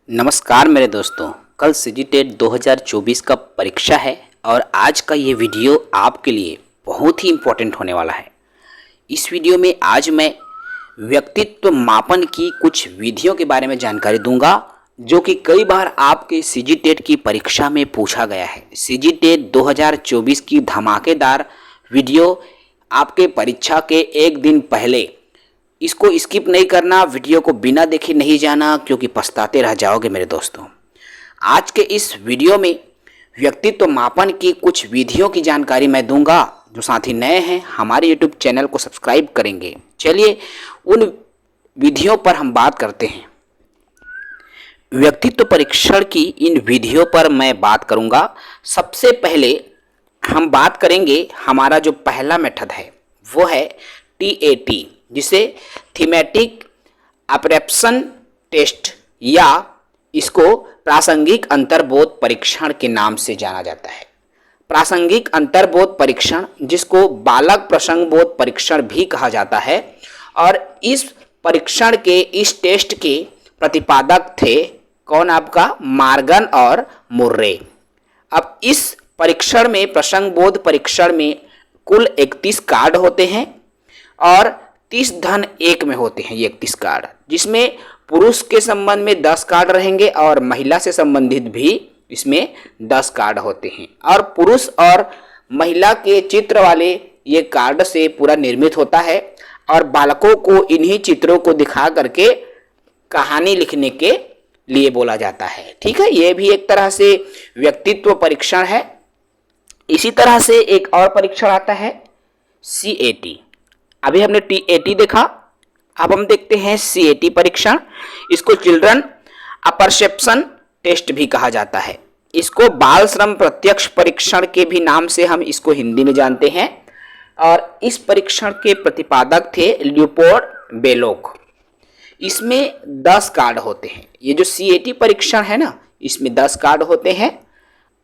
नमस्कार मेरे दोस्तों। कल सीजीटेट 2024 का परीक्षा है और आज का ये वीडियो आपके लिए बहुत ही इम्पोर्टेंट होने वाला है। इस वीडियो में आज मैं व्यक्तित्व मापन की कुछ विधियों के बारे में जानकारी दूंगा जो कि कई बार आपके सीजीटेट की परीक्षा में पूछा गया है। सीजीटेट 2024 की धमाकेदार वीडियो आपके परीक्षा के एक दिन पहले, इसको स्किप नहीं करना, वीडियो को बिना देखे नहीं जाना क्योंकि पछताते रह जाओगे मेरे दोस्तों। आज के इस वीडियो में व्यक्तित्व मापन की कुछ विधियों की जानकारी मैं दूंगा। जो साथी नए हैं हमारे यूट्यूब चैनल को सब्सक्राइब करेंगे। चलिए उन विधियों पर हम बात करते हैं। व्यक्तित्व परीक्षण की इन विधियों पर मैं बात करूंगा। सबसे पहले हम बात करेंगे, हमारा जो पहला मेथड है वो है TAT, जिसे थीमेटिक अपर्सेप्शन टेस्ट या इसको प्रासंगिक अंतर्बोध परीक्षण के नाम से जाना जाता है। प्रासंगिक अंतर्बोध परीक्षण, जिसको बालक प्रसंगबोध परीक्षण भी कहा जाता है, और इस परीक्षण के इस टेस्ट के प्रतिपादक थे कौन? आपका मार्गन और मुर्रे। अब इस परीक्षण में, प्रसंगबोध परीक्षण में कुल 31 कार्ड होते हैं और 30:1 में होते हैं ये 31 कार्ड, जिसमें पुरुष के संबंध में 10 कार्ड रहेंगे और महिला से संबंधित भी इसमें 10 कार्ड होते हैं। और पुरुष और महिला के चित्र वाले ये कार्ड से पूरा निर्मित होता है और बालकों को इन्हीं चित्रों को दिखा करके कहानी लिखने के लिए बोला जाता है। ठीक है, ये भी एक तरह से व्यक्तित्व परीक्षण है। इसी तरह से एक और परीक्षण आता है CAT। अभी हमने TAT देखा, अब हम देखते हैं CAT परीक्षण। इसको चिल्ड्रन अपर्सेप्शन टेस्ट भी कहा जाता है। इसको बाल श्रम प्रत्यक्ष परीक्षण के भी नाम से हम इसको हिंदी में जानते हैं। और इस परीक्षण के प्रतिपादक थे ल्यूपोल्ड बेलोक। इसमें 10 कार्ड होते हैं। ये जो CAT परीक्षण है ना, इसमें 10 कार्ड होते हैं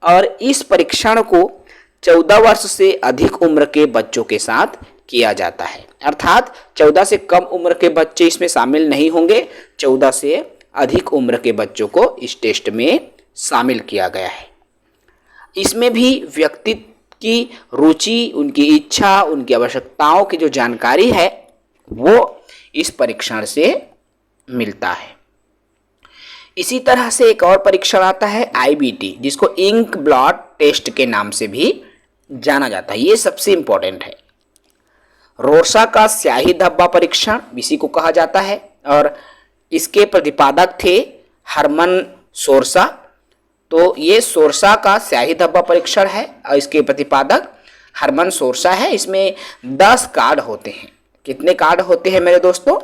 और इस परीक्षण को 14 वर्ष से अधिक उम्र के बच्चों के साथ किया जाता है। अर्थात 14 से कम उम्र के बच्चे इसमें शामिल नहीं होंगे, 14 से अधिक उम्र के बच्चों को इस टेस्ट में शामिल किया गया है। इसमें भी व्यक्ति की रुचि, उनकी इच्छा, उनकी आवश्यकताओं की जो जानकारी है वो इस परीक्षण से मिलता है। इसी तरह से एक और परीक्षण आता है IBT, जिसको इंक ब्लॉट टेस्ट के नाम से भी जाना जाता है। ये सबसे इंपॉर्टेंट है। रोर्सा का स्याही धब्बा परीक्षण इसी को कहा जाता है और इसके प्रतिपादक थे हरमन सोरसा। तो ये सोरसा का स्याही धब्बा परीक्षण है और इसके प्रतिपादक हरमन सोरसा है। इसमें 10 कार्ड होते हैं। कितने कार्ड होते हैं मेरे दोस्तों?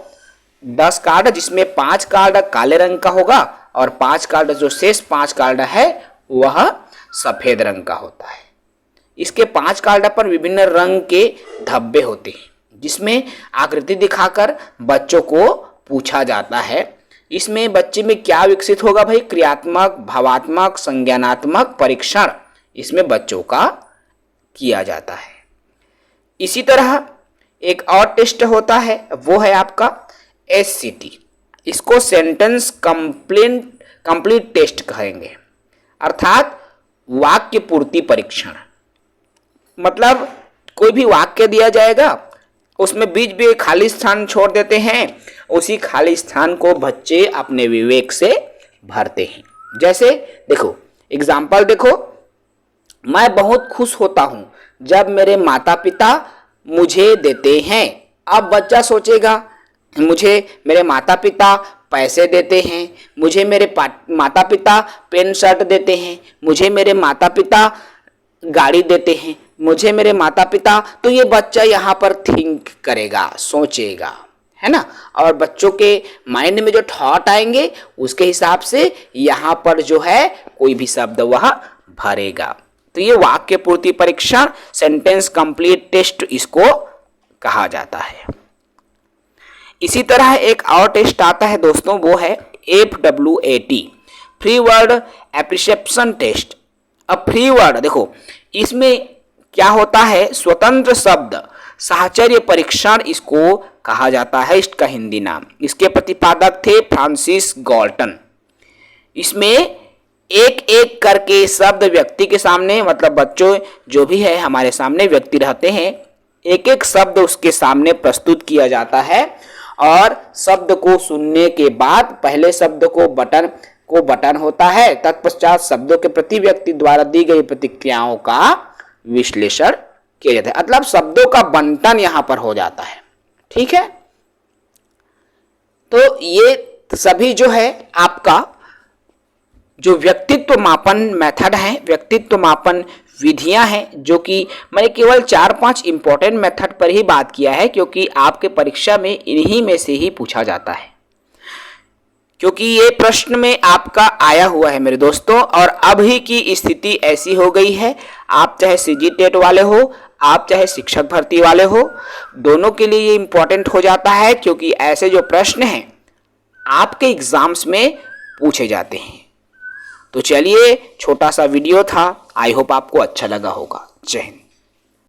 10 कार्ड, जिसमें 5 कार्ड काले रंग का होगा और 5 कार्ड, जो शेष 5 कार्ड है वह सफेद रंग का होता है। इसके 5 कार्ड पर विभिन्न रंग के धब्बे होते हैं, जिसमें आकृति दिखाकर बच्चों को पूछा जाता है इसमें बच्चे में क्या विकसित होगा भाई? क्रियात्मक, भावात्मक, संज्ञानात्मक परीक्षण इसमें बच्चों का किया जाता है। इसी तरह एक और टेस्ट होता है, वो है आपका SCT। इसको सेंटेंस कंप्लीट टेस्ट कहेंगे, अर्थात वाक्य पूर्ति परीक्षण। मतलब कोई भी वाक्य दिया जाएगा, उसमें बीच में खाली स्थान छोड़ देते हैं, उसी खाली स्थान को बच्चे अपने विवेक से भरते हैं। जैसे देखो, एग्जाम्पल देखो, मैं बहुत खुश होता हूं जब मेरे माता पिता मुझे देते हैं। अब बच्चा सोचेगा, मुझे मेरे माता पिता पैसे देते हैं, मुझे मेरे माता पिता पेन शर्ट देते हैं, मुझे मेरे माता पिता गाड़ी देते हैं, मुझे मेरे माता पिता। तो ये बच्चा यहाँ पर थिंक करेगा, सोचेगा, है ना। और बच्चों के माइंड में जो थॉट आएंगे उसके हिसाब से यहाँ पर जो है कोई भी शब्द वह भरेगा। तो ये वाक्य पूर्ति परीक्षण, सेंटेंस कंप्लीट टेस्ट इसको कहा जाता है। इसी तरह एक और टेस्ट आता है दोस्तों, वो है FWAT, free word appreciation test. अब फ्री वर्ड देखो, इसमें क्या होता है? स्वतंत्र शब्द साहचर्य परीक्षण इसको कहा जाता है, इसका हिंदी नाम। इसके प्रतिपादक थे फ्रांसिस गॉल्टन। इसमें एक एक करके शब्द व्यक्ति के सामने, मतलब बच्चों जो भी है हमारे सामने व्यक्ति रहते हैं, एक एक शब्द उसके सामने प्रस्तुत किया जाता है और शब्द को सुनने के बाद पहले शब्द को बटन होता है, तत्पश्चात शब्दों के प्रति व्यक्ति द्वारा दी गई प्रतिक्रियाओं का विश्लेषण किया जाता है। मतलब शब्दों का बंटन यहां पर हो जाता है। ठीक है, तो ये सभी जो है आपका जो व्यक्तित्व मापन मेथड है, व्यक्तित्व मापन विधियां हैं, जो कि मैंने केवल 4-5 इंपॉर्टेंट मेथड पर ही बात किया है क्योंकि आपके परीक्षा में इन्हीं में से ही पूछा जाता है, क्योंकि ये प्रश्न में आपका आया हुआ है मेरे दोस्तों। और अभी की स्थिति ऐसी हो गई है, आप चाहे सीजी टेट वाले हो, आप चाहे शिक्षक भर्ती वाले हो, दोनों के लिए ये इंपॉर्टेंट हो जाता है क्योंकि ऐसे जो प्रश्न हैं आपके एग्जाम्स में पूछे जाते हैं। तो चलिए, छोटा सा वीडियो था, आई होप आपको अच्छा लगा होगा। जय हिंद।